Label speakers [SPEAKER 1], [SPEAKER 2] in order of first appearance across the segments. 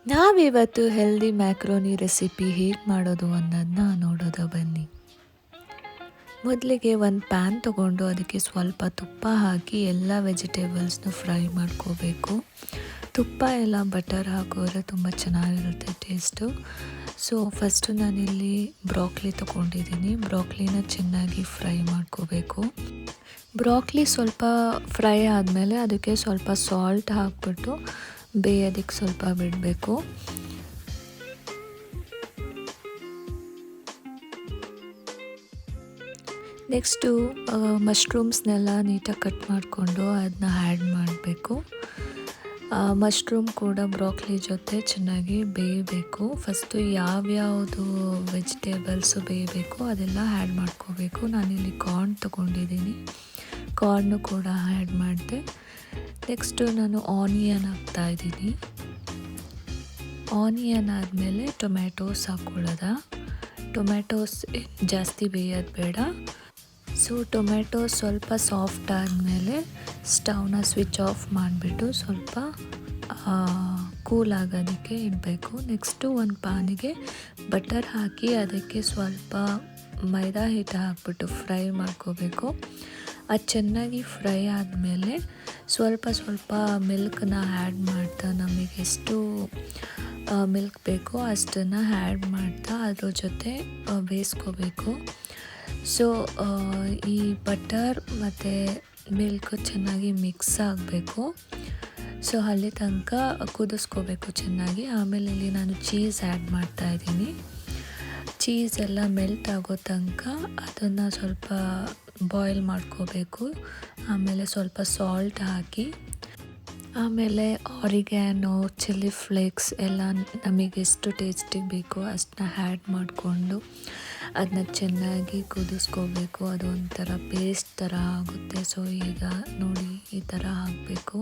[SPEAKER 1] ನಾವಿವತ್ತು healthy macaroni recipe ಹೇಗೆ ಮಾಡೋದು ಅನ್ನೋದನ್ನ ನೋಡೋದು ಬನ್ನಿ. ಮೊದಲಿಗೆ ಒಂದು ಪ್ಯಾನ್ ತೊಗೊಂಡು ಅದಕ್ಕೆ ಸ್ವಲ್ಪ ತುಪ್ಪ ಹಾಕಿ ಎಲ್ಲ ವೆಜಿಟೇಬಲ್ಸ್ನ ಫ್ರೈ ಮಾಡ್ಕೋಬೇಕು. ತುಪ್ಪ ಎಲ್ಲ ಬಟರ್ ಹಾಕೋದ್ರೆ ತುಂಬ ಚೆನ್ನಾಗಿರುತ್ತೆ ಟೇಸ್ಟು. ಸೊ ಫಸ್ಟು ನಾನಿಲ್ಲಿ ಬ್ರಾಕ್ಲಿ ತೊಗೊಂಡಿದ್ದೀನಿ. ಬ್ರಾಕ್ಲಿನ ಚೆನ್ನಾಗಿ ಫ್ರೈ ಮಾಡ್ಕೋಬೇಕು. ಬ್ರಾಕ್ಲಿ ಸ್ವಲ್ಪ ಫ್ರೈ ಆದಮೇಲೆ ಅದಕ್ಕೆ ಸ್ವಲ್ಪ ಸಾಲ್ಟ್ ಹಾಕ್ಬಿಟ್ಟು ಬೇಯೋದಕ್ಕೆ ಸ್ವಲ್ಪ ಬಿಡಬೇಕು. ನೆಕ್ಸ್ಟು ಮಶ್ರೂಮ್ಸ್ನೆಲ್ಲ ನೀಟಾಗಿ ಕಟ್ ಮಾಡಿಕೊಂಡು ಅದನ್ನ ಆ್ಯಡ್ ಮಾಡಬೇಕು. ಮಶ್ರೂಮ್ ಕೂಡ ಬ್ರಾಕ್ಲಿ ಜೊತೆ ಚೆನ್ನಾಗಿ ಬೇಯಬೇಕು. ಫಸ್ಟು ಯಾವ್ಯಾವುದು ವೆಜಿಟೇಬಲ್ಸು ಬೇಯಬೇಕು ಅದೆಲ್ಲ ಆ್ಯಡ್ ಮಾಡ್ಕೋಬೇಕು. ನಾನಿಲ್ಲಿ ಕಾರ್ನ್ ತೊಗೊಂಡಿದ್ದೀನಿ, ಕಾರ್ನು ಕೂಡ ಆ್ಯಡ್ ಮಾಡಿದೆ. ನೆಕ್ಸ್ಟು ನಾನು ಆನಿಯನ್ ಹಾಕ್ತಾಯಿದ್ದೀನಿ. ಆನಿಯನ್ ಆದಮೇಲೆ ಟೊಮ್ಯಾಟೋಸ್ ಹಾಕ್ಕೊಳ್ಳೋದ. ಟೊಮ್ಯಾಟೋಸ್ ಜಾಸ್ತಿ ಬೇಯೋದು ಬೇಡ. ಸೊ ಟೊಮ್ಯಾಟೊ ಸ್ವಲ್ಪ ಸಾಫ್ಟ್ ಆದಮೇಲೆ ಸ್ಟವ್ನ ಸ್ವಿಚ್ ಆಫ್ ಮಾಡಿಬಿಟ್ಟು ಸ್ವಲ್ಪ ಕೂಲ್ ಆಗೋದಕ್ಕೆ ಇಡಬೇಕು. ನೆಕ್ಸ್ಟು ಒಂದು ಪಾನಿಗೆ ಬಟರ್ ಹಾಕಿ ಅದಕ್ಕೆ ಸ್ವಲ್ಪ ಮೈದಾ ಹಿಟ್ಟು ಹಾಕ್ಬಿಟ್ಟು ಫ್ರೈ ಮಾಡ್ಕೋಬೇಕು. ಅದು ಚೆನ್ನಾಗಿ ಫ್ರೈ ಆದಮೇಲೆ ಸ್ವಲ್ಪ ಸ್ವಲ್ಪ ಮಿಲ್ಕನ್ನ ಆ್ಯಡ್ ಮಾಡ್ತಾ ನಮಗೆ ಎಷ್ಟು ಮಿಲ್ಕ್ ಬೇಕೋ ಅಷ್ಟನ್ನು ಆ್ಯಡ್ ಮಾಡ್ತಾ ಅದ್ರ ಜೊತೆ ಬೇಯಿಸ್ಕೋಬೇಕು. ಸೊ ಈ ಬಟರ್ ಮತ್ತು ಮಿಲ್ಕ್ ಚೆನ್ನಾಗಿ ಮಿಕ್ಸ್ ಆಗಬೇಕು. ಸೊ ಅಲ್ಲಿ ತನಕ ಕುದಿಸ್ಕೋಬೇಕು ಚೆನ್ನಾಗಿ. ಆಮೇಲೆ ಇಲ್ಲಿ ನಾನು ಚೀಸ್ ಆ್ಯಡ್ ಮಾಡ್ತಾಯಿದ್ದೀನಿ. ಚೀಸ್ ಎಲ್ಲ ಮೆಲ್ಟ್ ಆಗೋ ತನಕ ಅದನ್ನು ಸ್ವಲ್ಪ ಬಾಯ್ಲ್ ಮಾಡ್ಕೋಬೇಕು. ಆಮೇಲೆ ಸ್ವಲ್ಪ ಸಾಲ್ಟ್ ಹಾಕಿ, ಆಮೇಲೆ ಆರಿಗ್ಯಾನೋ, ಚಿಲ್ಲಿ ಫ್ಲೇಕ್ಸ್ ಎಲ್ಲ ನಮಗೆ ಎಷ್ಟು ಟೇಸ್ಟಿಗೆ ಬೇಕೋ ಅಷ್ಟನ್ನ ಆ್ಯಡ್ ಮಾಡಿಕೊಂಡು ಅದನ್ನ ಚೆನ್ನಾಗಿ ಕುದಿಸ್ಕೋಬೇಕು. ಅದು ಒಂಥರ ಪೇಸ್ಟ್ ಥರ ಆಗುತ್ತೆ. ಸೊ ಈಗ ನೋಡಿ ಈ ಥರ ಹಾಕಬೇಕು.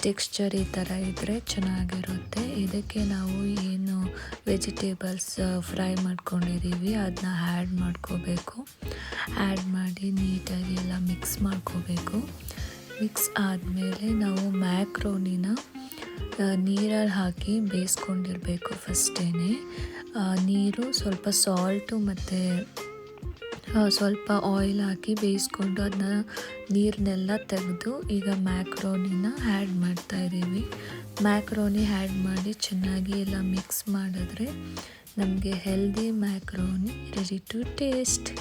[SPEAKER 1] ಟೆಕ್ಸ್ಚರ್ ಈ ಥರ ಇದ್ದರೆ ಚೆನ್ನಾಗಿರುತ್ತೆ. ಇದಕ್ಕೆ ನಾವು ಏನು ವೆಜಿಟೇಬಲ್ಸ್ ಫ್ರೈ ಮಾಡ್ಕೊಂಡಿದ್ದೀವಿ ಅದನ್ನ ಆ್ಯಡ್ ಮಾಡ್ಕೋಬೇಕು. ಆ್ಯಡ್ ಮಾಡಿ ನೀಟಾಗಿ ಎಲ್ಲ ಮಿಕ್ಸ್ ಮಾಡ್ಕೋಬೇಕು. ಮಿಕ್ಸ್ ಆದಮೇಲೆ ನಾವು ಮ್ಯಾಕ್ರೋನಿನ ನೀರಲ್ಲಿ ಹಾಕಿ ಬೇಯಿಸ್ಕೊಂಡಿರಬೇಕು. ಫಸ್ಟೇ ನೀರು, ಸ್ವಲ್ಪ ಸಾಲ್ಟು ಮತ್ತು ಸ್ವಲ್ಪ ಆಯಿಲ್ ಹಾಕಿ ಬೇಯಿಸ್ಕೊಂಡು ಅದನ್ನ ನೀರನ್ನೆಲ್ಲ ತೆಗೆದು ಈಗ ಮ್ಯಾಕ್ರೋನಿನ ಆ್ಯಡ್ ಮಾಡ್ತಾಯಿದ್ದೀವಿ. ಮ್ಯಾಕ್ರೋನಿ ಆ್ಯಡ್ ಮಾಡಿ ಚೆನ್ನಾಗಿ ಎಲ್ಲ ಮಿಕ್ಸ್ ಮಾಡಿದ್ರೆ ನಮಗೆ healthy macaroni ready to taste.